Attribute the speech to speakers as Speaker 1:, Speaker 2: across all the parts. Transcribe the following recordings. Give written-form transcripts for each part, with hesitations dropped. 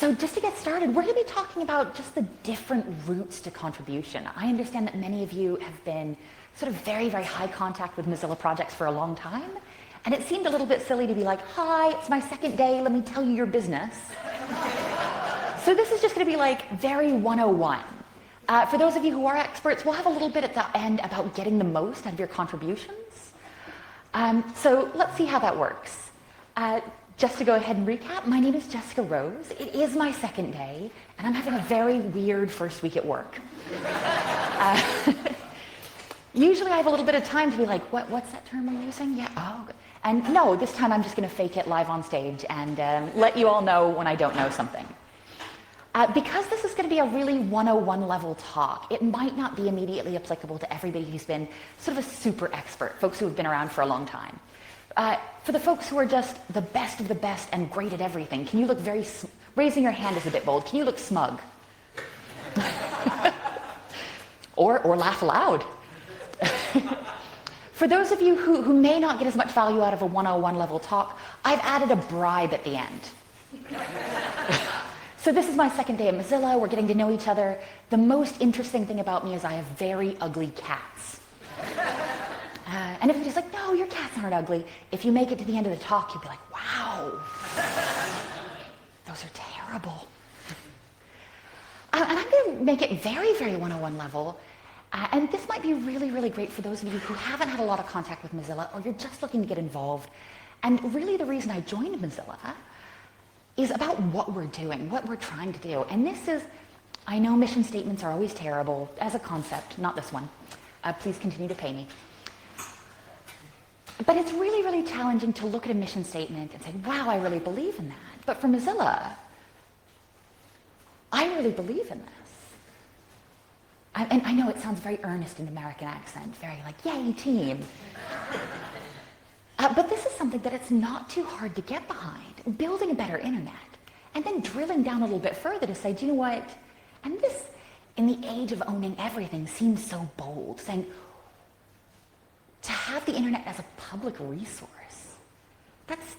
Speaker 1: So just to get started, we're going to be talking about just the different routes to contribution. I understand that many of you have been sort of very, very high contact with Mozilla projects for a long time, and it seemed a little bit silly to be like, hi, it's my second day, let me tell you your business. So this is just going to be like very 101. For those of you who are experts, we'll have a little bit at the end about getting the most out of your contributions. So let's see how that works. Just to go ahead and recap, my name is Jessica Rose. It is my second day, and I'm having a very weird first week at work. Usually I have a little bit of time to be like, what's that term we're using? Yeah, oh. And no, this time I'm just going to fake it live on stage and let you all know when I don't know something. Because this is going to be a really 101 level talk, it might not be immediately applicable to everybody who's been sort of a super expert, folks who have been around for a long time. For the folks who are just the best of the best and great at everything, can you look very, raising your hand is a bit bold, can you look smug? or laugh aloud. For those of you who may not get as much value out of a 101 level talk, I've added a bribe at the end. So this is my second day at Mozilla, we're getting to know each other. The most interesting thing about me is I have very ugly cats. And everybody's like, no, your cats aren't ugly. If you make it to the end of the talk, you'll be like, wow, those are terrible. And I'm going to make it very, very 101 level. And this might be really, really great for those of you who haven't had a lot of contact with Mozilla or you're just looking to get involved. And really the reason I joined Mozilla is about what we're doing, what we're trying to do. And this is, I know mission statements are always terrible as a concept, not this one. Please continue to pay me. But it's really, really challenging to look at a mission statement and say, wow, I really believe in that. But for Mozilla, I really believe in this. And I know it sounds very earnest in American accent, very like, yay, team. But this is something that it's not too hard to get behind, building a better internet, and then drilling down a little bit further to say, do you know what? And this, in the age of owning everything, seems so bold, saying, to have the internet as a public resource, that's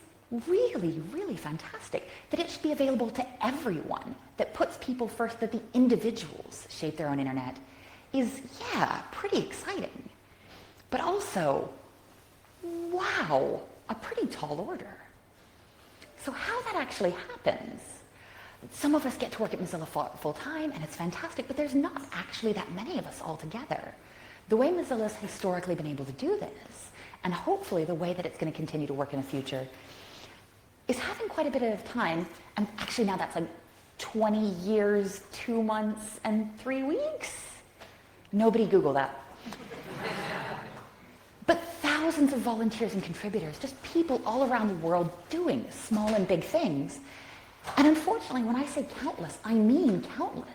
Speaker 1: really, really fantastic. That it should be available to everyone, that puts people first, that the individuals shape their own internet, is, yeah, pretty exciting. But also, wow, a pretty tall order. So how that actually happens, some of us get to work at Mozilla full time, and it's fantastic, but there's not actually that many of us all together. The way Mozilla has historically been able to do this, and hopefully the way that it's going to continue to work in the future, is having quite a bit of time, and actually now that's like 20 years, 2 months, and 3 weeks. Nobody Google that. But thousands of volunteers and contributors, just people all around the world doing small and big things. And unfortunately, when I say countless, I mean countless.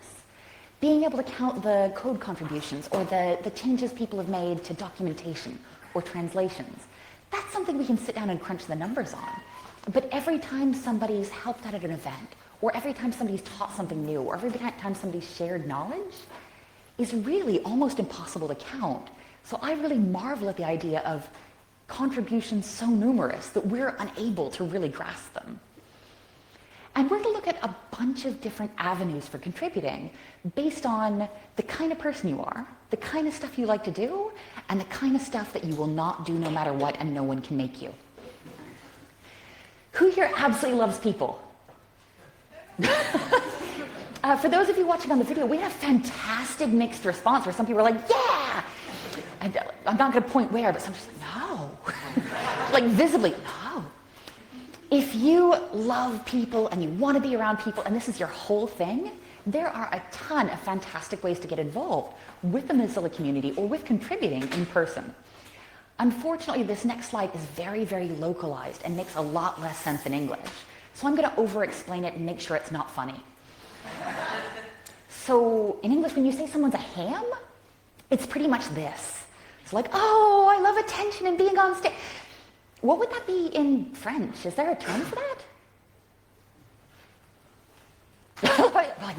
Speaker 1: Being able to count the code contributions or the changes people have made to documentation or translations, that's something we can sit down and crunch the numbers on. But every time somebody's helped out at an event, or every time somebody's taught something new, or every time somebody's shared knowledge, is really almost impossible to count. So I really marvel at the idea of contributions so numerous that we're unable to really grasp them. And we're going to look at a bunch of different avenues for contributing based on the kind of person you are, the kind of stuff you like to do, and the kind of stuff that you will not do no matter what and no one can make you. Who here absolutely loves people? For those of you watching on the video, we have fantastic mixed response where some people are like, yeah! And I'm not going to point where, but some just like, no. Like visibly, no. If you love people and you want to be around people and this is your whole thing, there are a ton of fantastic ways to get involved with the Mozilla community or with contributing in person. Unfortunately, this next slide is very, very localized and makes a lot less sense in English. So I'm going to over-explain it and make sure it's not funny. So in English, when you say someone's a ham, it's pretty much this. It's like, oh, I love attention and being on stage. What would that be in French? Is there a term for that? Like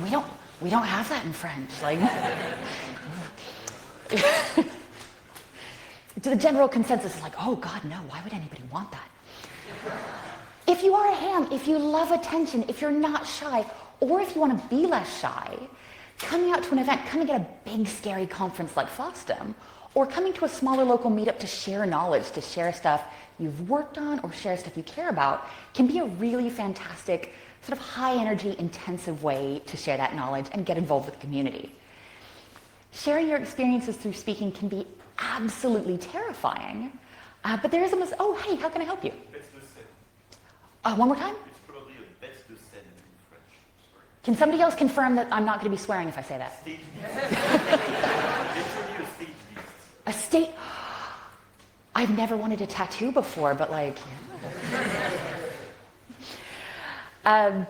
Speaker 1: we don't have that in French. Like, the general consensus is like, oh God, no, why would anybody want that? If you are a ham, if you love attention, if you're not shy, Or if you want to be less shy, coming out to an event, coming at a big, scary conference like FOSDEM, or coming to a smaller local meetup to share knowledge, to share stuff you've worked on or share stuff you care about, can be a really fantastic, sort of high-energy, intensive way to share that knowledge and get involved with the community. Sharing your experiences through speaking can be absolutely terrifying, but there is a oh, hey, how can I help you? One more time?
Speaker 2: It's probably a bête de scène in French. Sorry.
Speaker 1: Can somebody else confirm that I'm not going to be swearing if I say that?
Speaker 2: Stage literally a stage beast.
Speaker 1: A state? I've never wanted a tattoo before, but like, yeah.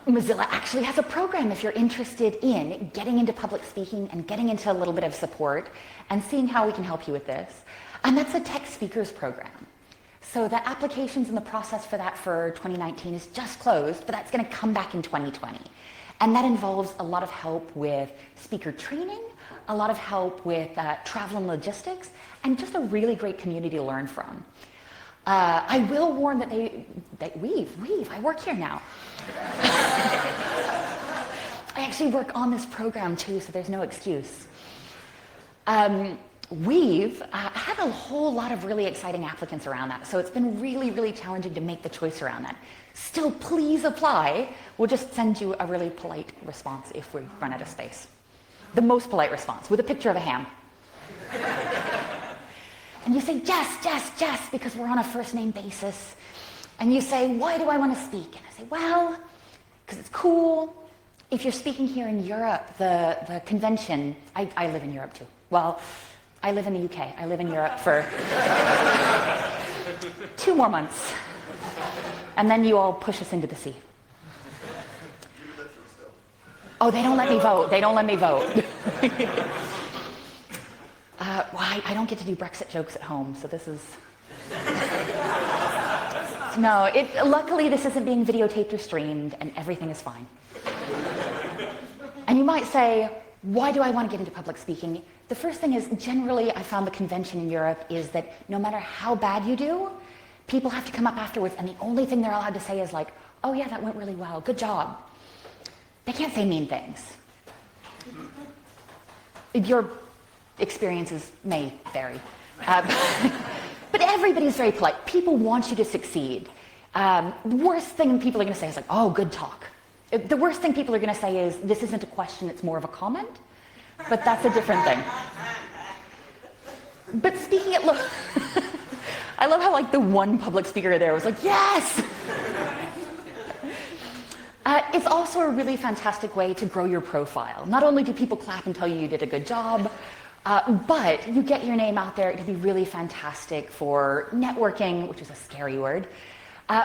Speaker 1: Mozilla actually has a program if you're interested in getting into public speaking and getting into a little bit of support and seeing how we can help you with this. And that's a tech speakers program. So the applications and the process for that for 2019 is just closed, but that's going to come back in 2020. And that involves a lot of help with speaker training, a lot of help with travel and logistics, and just a really great community to learn from. I will warn that I work here now. I actually work on this program too, so there's no excuse. We've had a whole lot of really exciting applicants around that, so it's been really, really challenging to make the choice around that. Still, please apply. We'll just send you a really polite response if we run out of space. The most polite response, with a picture of a ham. And you say, Jess, because we're on a first name basis. And you say, why do I want to speak? And I say, well, because it's cool. If you're speaking here in Europe, the convention, I live in Europe too. Well, I live in the UK. I live in Europe for 2 more months. And then you all push us into the sea. Oh, they don't let me vote. They don't let me vote. Well, I don't get to do Brexit jokes at home, so this is... No, luckily this isn't being videotaped or streamed, and everything is fine. And you might say, why do I want to get into public speaking? The first thing is, generally, I found the convention in Europe is that no matter how bad you do, people have to come up afterwards, and the only thing they're allowed to say is like, oh yeah, that went really well, good job. They can't say mean things. Your experiences may vary. But everybody's very polite. People want you to succeed. The worst thing people are going to say is like, oh, good talk. The worst thing people are going to say is, this isn't a question, it's more of a comment. But that's a different thing. But speaking at, look, I love how like the one public speaker there was like, yes! It's also a really fantastic way to grow your profile. Not only do people clap and tell you you did a good job, but you get your name out there. It can be really fantastic for networking, which is a scary word,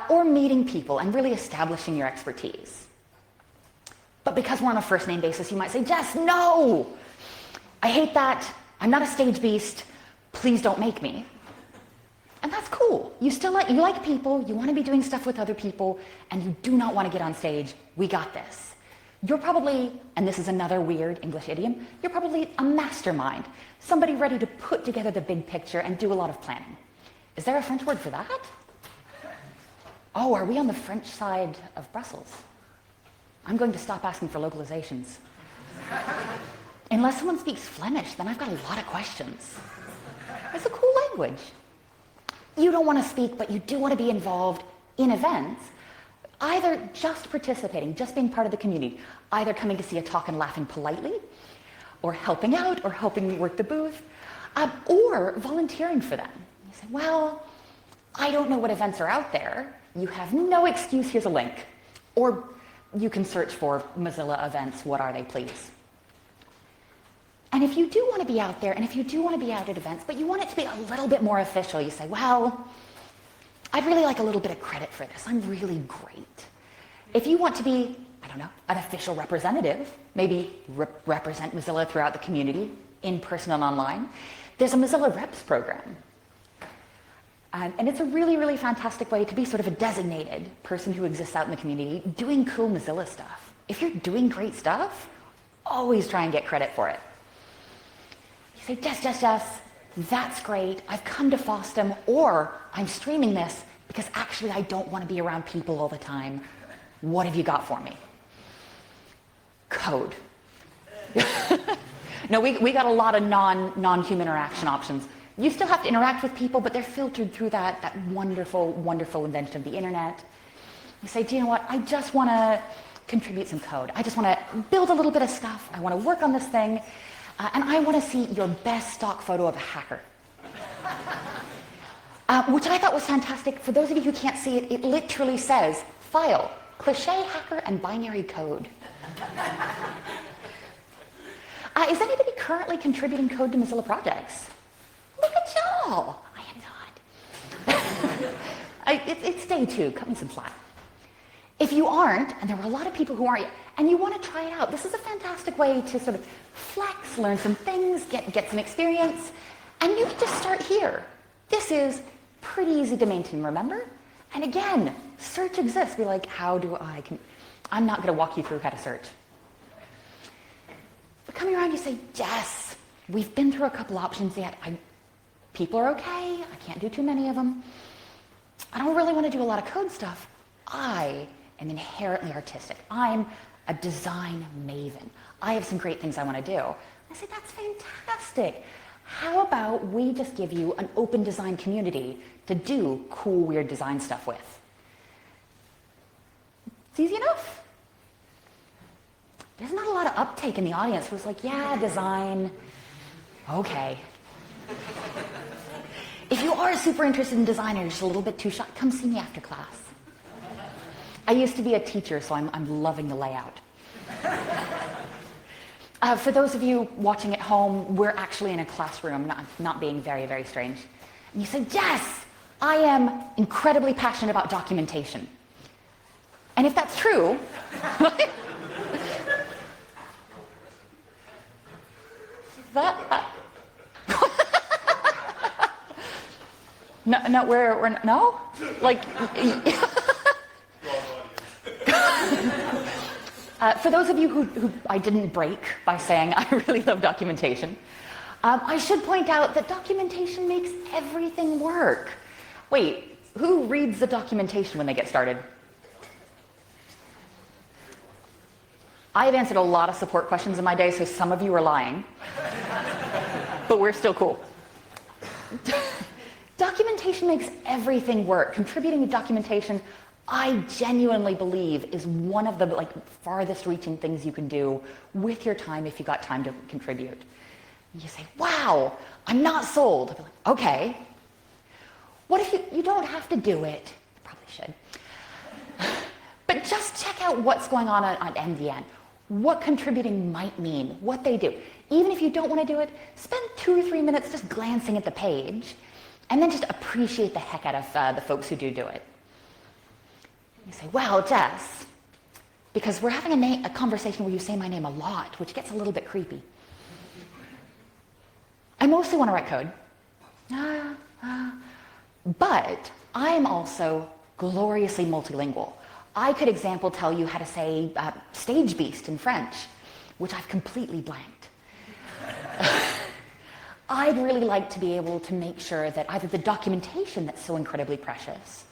Speaker 1: or meeting people and really establishing your expertise. But because we're on a first name basis, you might say, Jess, no! I hate that. I'm not a stage beast. Please don't make me. And that's cool. You like people, you want to be doing stuff with other people, and you do not want to get on stage. We got this. You're probably, and this is another weird English idiom, you're probably a mastermind, somebody ready to put together the big picture and do a lot of planning. Is there a French word for that? Oh, are we on the French side of Brussels? I'm going to stop asking for localizations. Unless someone speaks Flemish, then I've got a lot of questions. It's a cool language. You don't want to speak, but you do want to be involved in events, either just participating, just being part of the community, either coming to see a talk and laughing politely, or helping out, or helping me work the booth, or volunteering for them. You say, well, I don't know what events are out there. You have no excuse, here's a link. Or you can search for Mozilla events, what are they, please? And if you do want to be out there, and if you do want to be out at events, but you want it to be a little bit more official, you say, well, I'd really like a little bit of credit for this. I'm really great. If you want to be, I don't know, an official representative, maybe represent Mozilla throughout the community, in person and online, there's a Mozilla Reps program. And it's a really, really fantastic way to be sort of a designated person who exists out in the community doing cool Mozilla stuff. If you're doing great stuff, always try and get credit for it. You say, Jess, that's great. I've come to FOSDEM, or I'm streaming this because actually I don't want to be around people all the time. What have you got for me? Code. No, we got a lot of non-human interaction options. You still have to interact with people, but they're filtered through that wonderful, wonderful invention of the internet. You say, do you know what? I just want to contribute some code. I just want to build a little bit of stuff. I want to work on this thing. And I want to see your best stock photo of a hacker. Which I thought was fantastic. For those of you who can't see it, it literally says, file, cliché hacker and binary code. Is anybody currently contributing code to Mozilla projects? Look at y'all. I am not. It's day 2. Cut me some slack. If you aren't, and there were a lot of people who aren't yet, and you want to try it out, this is a fantastic way to sort of flex, learn some things, get some experience, and you can just start here. This is pretty easy to maintain, remember? And again, search exists. Be like, how do I'm not going to walk you through how to search. But coming around, you say, Jess, we've been through a couple options yet. People are okay. I can't do too many of them. I don't really want to do a lot of code stuff. I am inherently artistic. I'm a design maven. I have some great things I want to do. I say, that's fantastic. How about we just give you an open design community to do cool, weird design stuff with? It's easy enough. There's not a lot of uptake in the audience who's like, yeah, design, okay. If you are super interested in design and you're just a little bit too shy, come see me after class. I used to be a teacher, so I'm loving the layout. For those of you watching at home, we're actually in a classroom, not being very, very strange. And you say, yes, I am incredibly passionate about documentation. And if that's true, no, we're no? Like, for those of you who I didn't break by saying I really love documentation, I should point out that documentation makes everything work. Wait, who reads the documentation when they get started? I have answered a lot of support questions in my day, so some of you are lying. But we're still cool. Documentation makes everything work. Contributing to documentation, I genuinely believe, is one of the farthest reaching things you can do with your time if you got time to contribute. You say, wow, I'm not sold. I'll be like, okay. What if you don't have to do it? You probably should. But just check out what's going on MDN. What contributing might mean, what they do. Even if you don't want to do it, spend 2 or 3 minutes just glancing at the page, and then just appreciate the heck out of the folks who do it. You say, well, Jess, because we're having a conversation where you say my name a lot, which gets a little bit creepy. I mostly want to write code. But I am also gloriously multilingual. I could tell you how to say stage beast in French, which I've completely blanked. I'd really like to be able to make sure that either the documentation that's so incredibly precious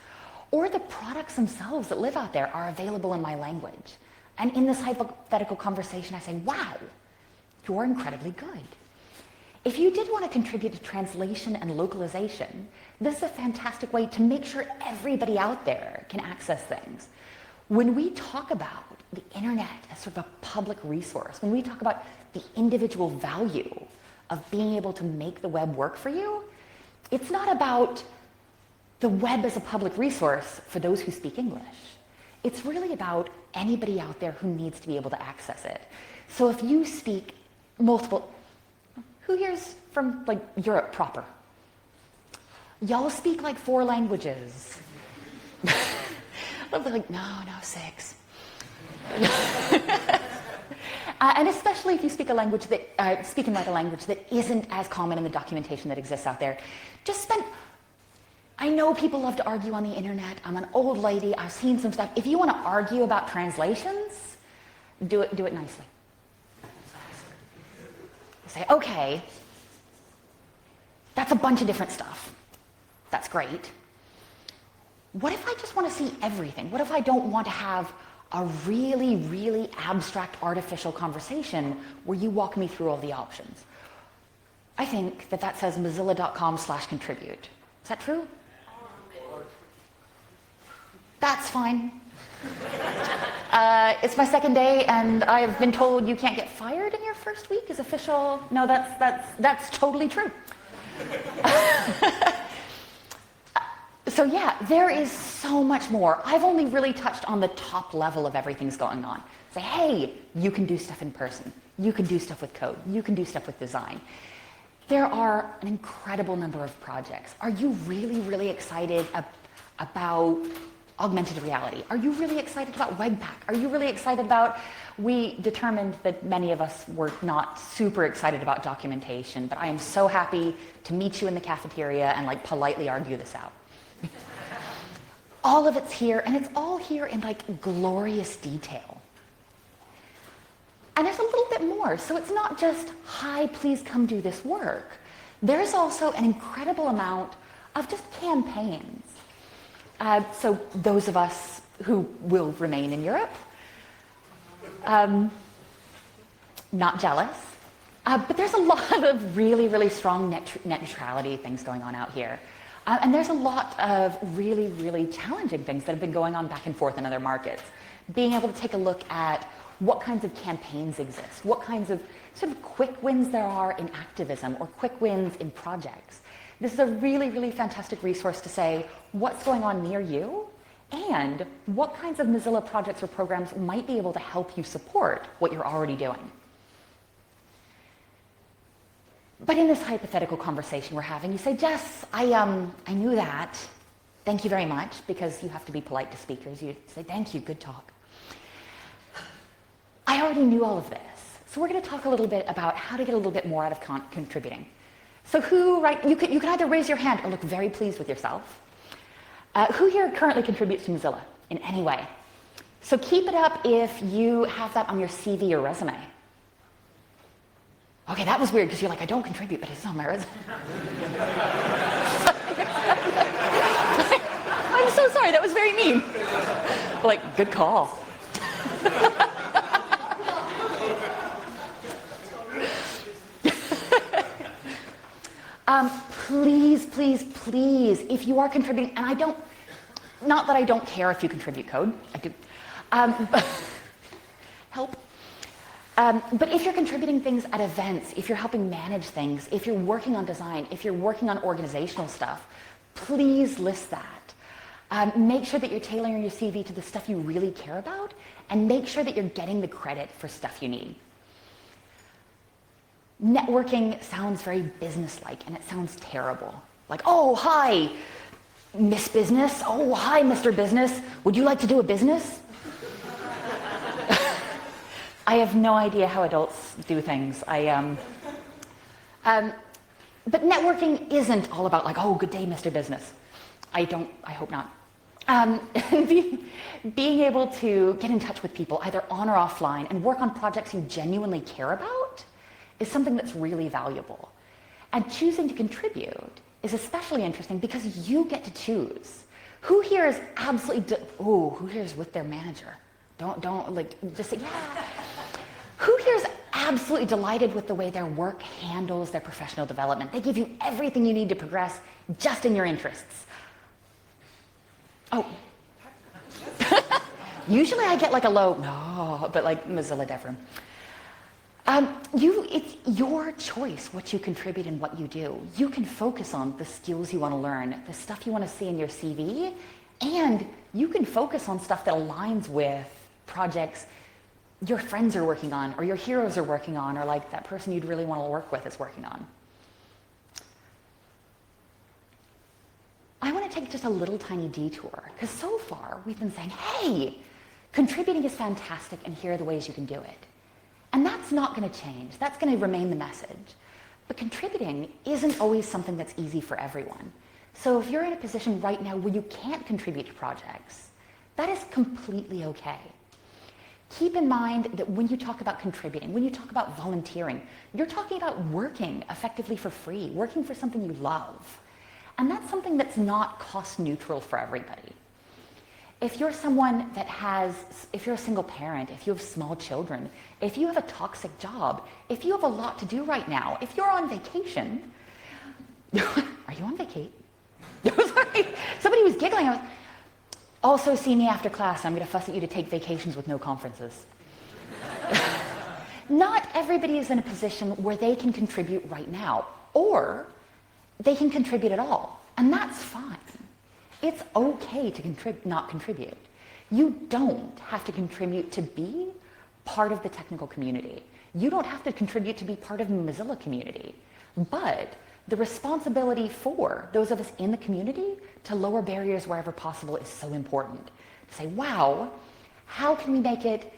Speaker 1: or the products themselves that live out there are available in my language. And in this hypothetical conversation, I say, wow, you're incredibly good. If you did want to contribute to translation and localization, this is a fantastic way to make sure everybody out there can access things. When we talk about the internet as sort of a public resource, when we talk about the individual value of being able to make the web work for you, it's not about the web as a public resource for those who speak English. It's really about anybody out there who needs to be able to access it. So if you speak multiple, who here's from Europe proper? Y'all speak 4 languages. They'll be like, no, 6. And especially if you speak a language that, speaking like a language that isn't as common in the documentation that exists out there, just spend, I know people love to argue on the internet. I'm an old lady. I've seen some stuff. If you want to argue about translations, do it nicely. Say, okay, that's a bunch of different stuff. That's great. What if I just want to see everything? What if I don't want to have a really, really abstract artificial conversation where you walk me through all the options. I think that says mozilla.com/contribute. Is that true? That's fine. It's my second day, and I've been told you can't get fired in your first week is official. No, that's totally true. So yeah, there is so much more. I've only really touched on the top level of everything's going on. Say, hey, you can do stuff in person. You can do stuff with code. You can do stuff with design. There are an incredible number of projects. Are you really, really excited about augmented reality? Are you really excited about Webpack? Are you really excited about, we determined that many of us were not super excited about documentation, but I am so happy to meet you in the cafeteria and like politely argue this out. All of it's here, and it's all here in like glorious detail. And there's a little bit more. So it's not just, hi, please come do this work. There's also an incredible amount of just campaigns. So those of us who will remain in Europe, not jealous, but there's a lot of really, really strong net neutrality things going on out here. And there's a lot of really, really challenging things that have been going on back and forth in other markets. Being able to take a look at what kinds of campaigns exist, what kinds of sort of quick wins there are in activism or quick wins in projects. This is a really, really fantastic resource to say what's going on near you and what kinds of Mozilla projects or programs might be able to help you support what you're already doing. But in this hypothetical conversation we're having, you say, Jess, I knew that. Thank you very much, because you have to be polite to speakers. You say, thank you, good talk. I already knew all of this. So we're going to talk a little bit about how to get a little bit more out of contributing. So who, right, you can either raise your hand or look very pleased with yourself. Who here currently contributes to Mozilla in any way? So keep it up if you have that on your CV or resume. Okay, that was weird because you're like, I don't contribute, but it's on my resume. I'm so sorry, that was very mean. Like, good call. Please, please, please, if you are contributing, and not that I don't care if you contribute code, I do. Help. But if you're contributing things at events, if you're helping manage things, if you're working on design, if you're working on organizational stuff, please list that. Make sure that you're tailoring your CV to the stuff you really care about, and make sure that you're getting the credit for stuff you need. Networking sounds very business-like, and it sounds terrible. Like, oh, hi, Miss Business. Oh, hi, Mr. Business. Would you like to do a business? I have no idea how adults do things. But networking isn't all about like, oh, good day, Mr. Business. I hope not. Being able to get in touch with people either on or offline and work on projects you genuinely care about is something that's really valuable. And choosing to contribute is especially interesting because you get to choose. Who here is absolutely, who here is with their manager? Don't like, just say, yeah. Who here is absolutely delighted with the way their work handles their professional development? They give you everything you need to progress just in your interests. Oh. Usually I get like a low, no, but like Mozilla Devrim. It's your choice what you contribute and what you do. You can focus on the skills you want to learn, the stuff you want to see in your CV, and you can focus on stuff that aligns with projects your friends are working on, or your heroes are working on, or like that person you'd really want to work with is working on. I want to take just a little tiny detour, because so far we've been saying, hey, contributing is fantastic, and here are the ways you can do it. And that's not going to change. That's going to remain the message. But contributing isn't always something that's easy for everyone. So if you're in a position right now where you can't contribute to projects, that is completely okay. Keep in mind that when you talk about contributing, when you talk about volunteering, you're talking about working effectively for free, working for something you love. And that's something that's not cost neutral for everybody. If you're someone that if you're a single parent, if you have small children, if you have a toxic job, if you have a lot to do right now, if you're on vacation, are you on vacation? Sorry, somebody was giggling. I was, also see me after class. I'm going to fuss at you to take vacations with no conferences. Not everybody is in a position where they can contribute right now, or they can contribute at all, and that's fine. It's okay to not contribute. You don't have to contribute to be part of the technical community. You don't have to contribute to be part of the Mozilla community. But the responsibility for those of us in the community to lower barriers wherever possible is so important. To say, wow, how can we make it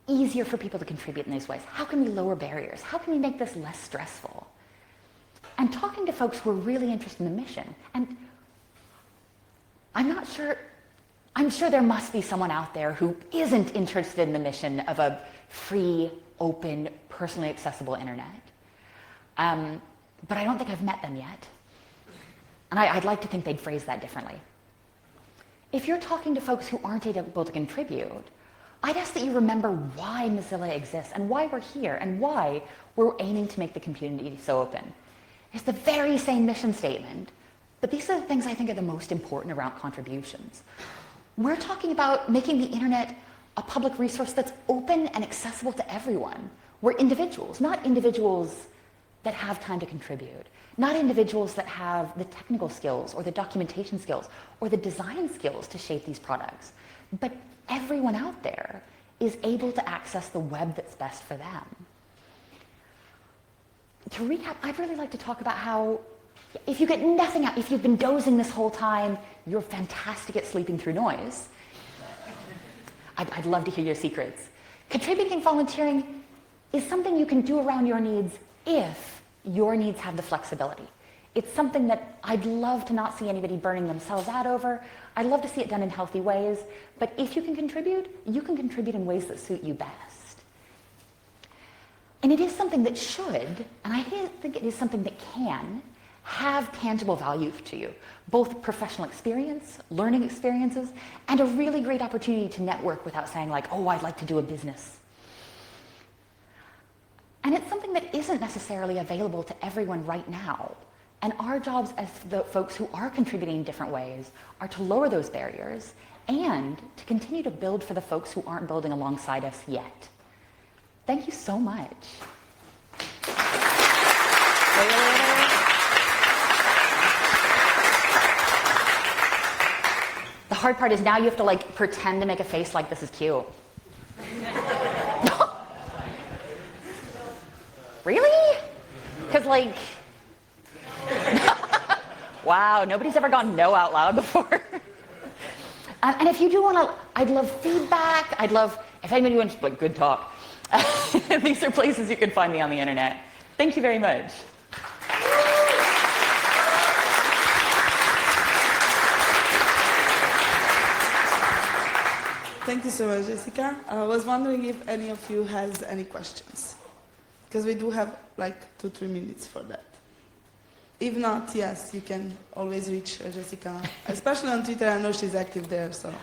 Speaker 1: easier for people to contribute in these ways? How can we lower barriers? How can we make this less stressful? And talking to folks who are really interested in the mission. And I'm sure there must be someone out there who isn't interested in the mission of a free, open, personally accessible internet. But I don't think I've met them yet. And I'd like to think they'd phrase that differently. If you're talking to folks who aren't able to contribute, I'd ask that you remember why Mozilla exists and why we're here and why we're aiming to make the community so open. It's the very same mission statement, but these are the things I think are the most important around contributions. We're talking about making the internet a public resource that's open and accessible to everyone. We're individuals, not individuals that have time to contribute, not individuals that have the technical skills or the documentation skills or the design skills to shape these products, but everyone out there is able to access the web that's best for them. To recap, I'd really like to talk about how if you get nothing out, if you've been dozing this whole time, you're fantastic at sleeping through noise. I'd love to hear your secrets. Contributing and volunteering is something you can do around your needs if your needs have the flexibility. It's something that I'd love to not see anybody burning themselves out over. I'd love to see it done in healthy ways. But if you can contribute in ways that suit you best. And it is something that should, and I think it is something that can, have tangible value to you. Both professional experience, learning experiences, and a really great opportunity to network without saying like, oh, I'd like to do a business. And it's something that isn't necessarily available to everyone right now. And our jobs as the folks who are contributing in different ways are to lower those barriers and to continue to build for the folks who aren't building alongside us yet. Thank you so much. The hard part is now you have to like pretend to make a face like this is cute. Really? Because like, wow, nobody's ever gone no out loud before. And if you do want to, I'd love feedback. I'd love, if anybody wants like good talk, these are places you can find me on the internet. Thank you very much.
Speaker 3: Thank you so much, Jessica. I was wondering if any of you has any questions, because we do have like 2-3 minutes for that. If not, yes, you can always reach Jessica, especially on Twitter. I know she's active there, so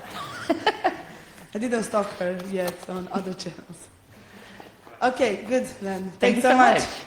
Speaker 3: I didn't stalk her yet on other channels. Okay, good then.
Speaker 1: Thank you
Speaker 3: Thanks so much.